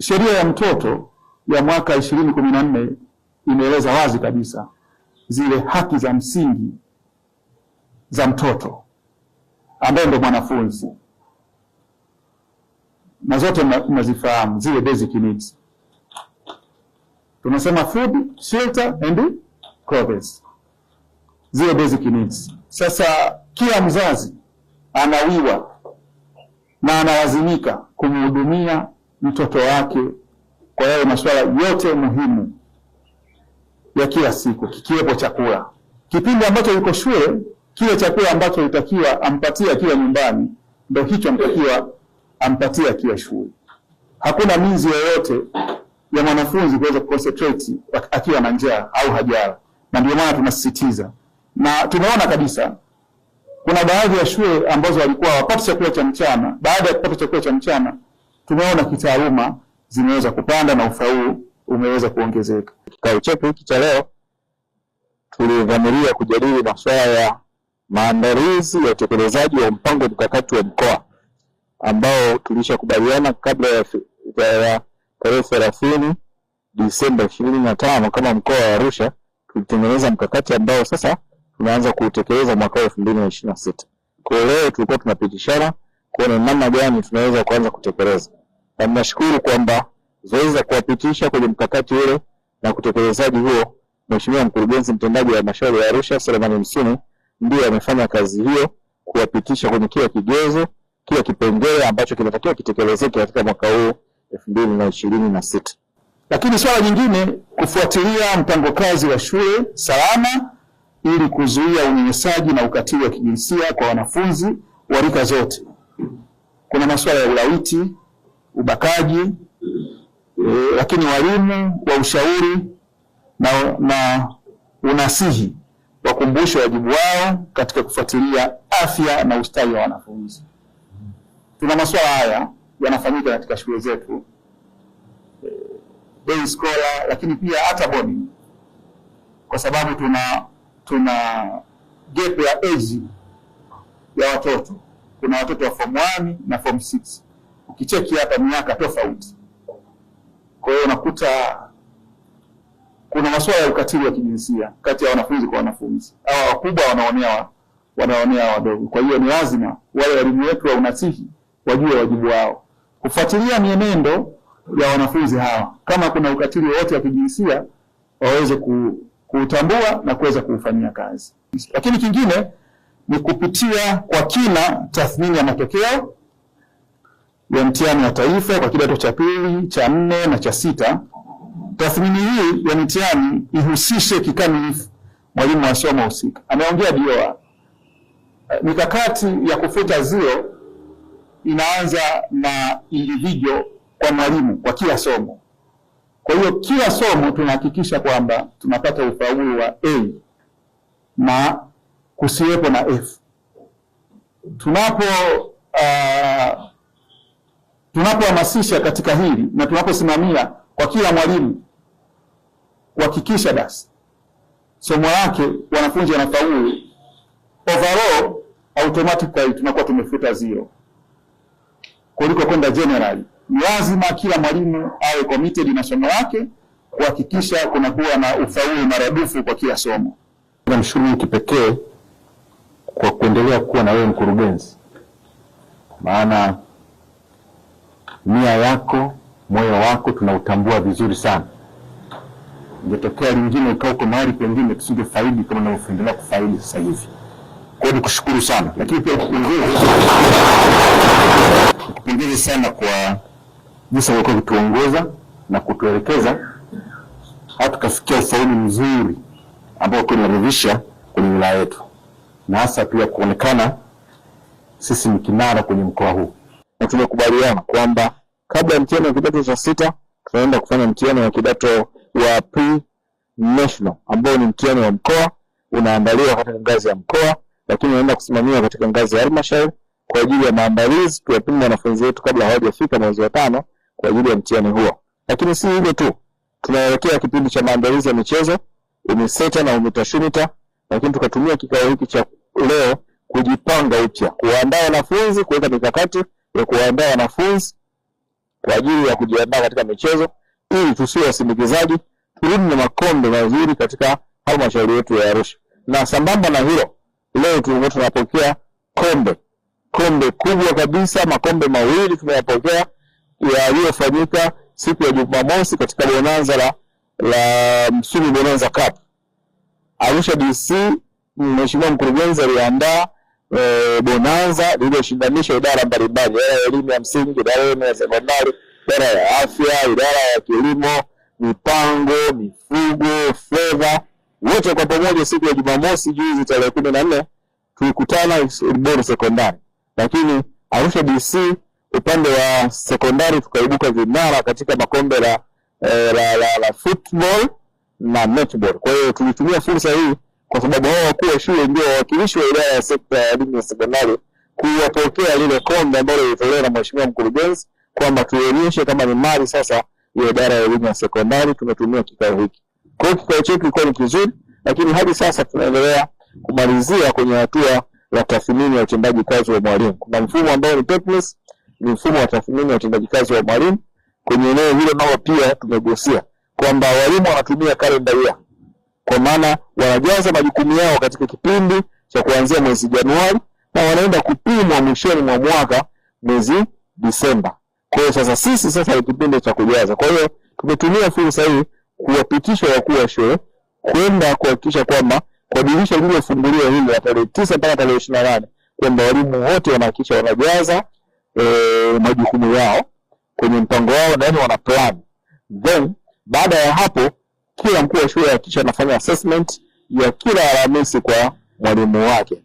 Sheria ya mtoto ya mwaka 2014 imeeleza wazi kabisa zile haki za msingi za mtoto ambaye ndo mwanafunzi, na zote mnazifahamu zile basic needs. Tunasema food, shelter and clothes, zile basic needs. Sasa kila mzazi anawiwa na analazimika kumhudumia mtoto wake kwa yale masuala yote muhimu ya kila siku, kikiwepo chakula. Kipindi ambacho yuko shule, kile chakula ambacho itakiwa ampatie akiwa nyumbani ndio hicho amtakiwa ampatie akiwa shule. Hakuna minzi yoyote ya mwanafunzi kuweza kuconcentrate akiwa na njaa au hajala, na ndio maana tunasisitiza. Na tumeona kabisa kuna baadhi ya shule ambazo walikuwa hawapati chakula cha mchana, baada ya kupata chakula cha mchana tumeona kitaaluma zimeweza kupanda na ufaulu umeweza kuongezeka. Kikao chetu hiki cha leo tulidhamiria kujadili masuala ya maandalizi ya utekelezaji wa mpango mkakati wa mkoa ambao tulishakubaliana kabla ya tarehe 30 Disemba 2025 kama mkoa wa Arusha. Tulitengeneza mkakati ambao sasa tunaanza kuutekeleza mwaka 2026. Kwa leo tulikuwa tunapitishana kuona namna gani tunaweza kuanza kutekeleza. Na ninashukuru kwamba zoezi la kuwapitisha kwenye mkakati ule na kutekelezaji huo, Mheshimiwa Mkurugenzi Mtendaji wa Halmashauri ya Arusha Selemani Msumi ndiye amefanya kazi hiyo, kuwapitisha kwenye kila kigezo, kila kipengele ambacho kinatakiwa kitekelezeke katika mwaka huu 2026. Lakini swala jingine, kufuatilia mpango kazi wa shule salama ili kuzuia unyanyasaji na ukatili wa kijinsia kwa wanafunzi wa rika zote. Kuna masuala ya ulawiti, ubakaji, lakini walimu wa ushauri na unasihi wakumbushe wajibu wao katika kufuatilia afya na ustawi wa wanafunzi. Tuna masuala haya yanafanyika katika shule zetu, day scholar, lakini pia hata boarding, kwa sababu tuna gap ya age ya watoto. Kuna watoto wa form 1 na form 6. Ukicheki hapa miaka tofauti. Kwa hiyo unakuta kuna masuala ya ukatili wa kijinsia kati ya wanafunzi kwa wanafunzi. Hawa wakubwa wanaonea wadogo. Kwa hiyo ni lazima wale walimu wetu wa unasihi wajue wajibu wao, kufuatilia mienendo ya wanafunzi hawa. Kama kuna ukatili wote wa kijinsia waweze kuutambua na kuweza kuufanyia kazi. Lakini kingine ni kupitia kwa kina tathmini ya matokeo ya mtihani wa taifa kwa kidato cha pili, cha 4 na cha 6. Tathmini hii ya mtihani ihusishe kikamilifu mwalimu wa somo husika. Ameongea Dioa, mikakati ya kufuta zero inaanza na individual kwa mwalimu kwa kila somo. Kwa hiyo kila somo tunahakikisha kwamba tunapata ufaulu wa A na kusiwepo na F. Tunapohamasisha katika hili na tunaposimamia kwa kila mwalimu kuhakikisha basi somo lake wanafunzi wanafaulu, overall automatically tunakuwa tumefuta zero. Kuliko kwenda generally, ni lazima kila mwalimu awe committed na somo lake kuhakikisha kunakuwa na ufaulu maradufu kwa kila somo. Namshukuru kipekee kwa kuendelea kuwa na wewe mkurugenzi, maana nia yako, moyo wako tunautambua vizuri sana. Ingetokea lingine ukao kwa mahali pengine tusingefaidi kama unavyoendelea kufaidi sasa hivi. Kwa hiyo nikushukuru sana, lakini pia nikupongeze sana kwa jinsi ulivyokuwa kutuongoza na kutuelekeza hata tukafikia ufaulu mzuri ambao tunaridhisha kwenye wilaya yetu, na hasa pia kuonekana sisi ni kinara kwenye mkoa huu. Na tumekubaliana kwamba kabla ya mtihani wa kidato cha 6 tunaenda kufanya mtihani wa kidato wa pre-national ambao ni mtihani wa mkoa, unaandaliwa katika ngazi ya mkoa, lakini unaenda kusimamiwa katika ngazi ya halmashauri kwa ajili ya maandalizi, tuwapime wanafunzi wetu kabla hawajafika mwezi wa 5 kwa ajili ya mtihani huo. Lakini si hivyo tu, tunaelekea kipindi cha maandalizi ya michezo, UMISETA na UMITASHUMITA, lakini tukatumia kikao hiki cha leo kujipanga upya, kuandaa wanafunzi, kuweka mikakati ya kuandaa wanafunzi kwa ajili ya kujiandaa katika michezo, ili tusiwe wasindikizaji, turudi na makombe mazuri katika halmashauri yetu ya Arusha. Na sambamba na hilo, leo tunapokea kombe kubwa kabisa, makombe mawili tumeyapokea yaliyofanyika siku ya Jumamosi katika bonanza la Msumi Bonanza Cup. Arusha DC, Mheshimiwa Mkurugenzi aliandaa bonanza lililoshindanisha idara mbalimbali, idara ya elimu ya msingi, idara ya elimu ya sekondari, idara ya afya, idara ya kilimo, mipango, mifugo, fedha, wote kwa pamoja. Siku ya Jumamosi juzi tarehe 14 tulikutana Ilboru sekondari, lakini Arusha DC upande wa sekondari tukaibuka vinara katika makombe la football na netball. Kwa hiyo tulitumia fursa hii kwa sababu hao wakuu wa shule ndio wawakilishi wa idara ya sekta ya elimu ya sekondari kuwapokea lile kombe ambalo lilitolewa na Mheshimiwa Mkurugenzi kwamba tuonyeshe kama ni mali sasa ya idara ya elimu ya sekondari. Tumetumia kikao hiki. Kwa hiyo kikao chetu kilikuwa ni kizuri, lakini hadi sasa tunaendelea kumalizia kwenye hatua ya tathmini ya utendaji kazi wa mwalimu. Kuna mfumo ambao ni TECMIS, ni mfumo wa tathmini ya utendaji kazi wa mwalimu. Kwenye eneo hilo nao pia tumegusia kwamba walimu wanatumia kalenda year, kwa maana wanajaza majukumu yao katika kipindi cha kuanzia mwezi Januari na wanaenda kupimwa mwishoni mwa mwaka mwezi Disemba. Kwa hiyo sasa ni kipindi cha kujaza. Kwa hiyo tumetumia fursa hii kuwapitisha wakuu wa shule kwenda kuhakikisha kwamba kwa dirisha lililofunguliwa hili tarehe 9 mpaka tarehe 28 kwamba walimu wote wanahakikisha wanajaza majukumu yao kwenye mpango wao na wana plan. Then baada ya hapo kila mkuu wa shule hakikisha anafanya assessment ya kila Alhamisi kwa mwalimu wake.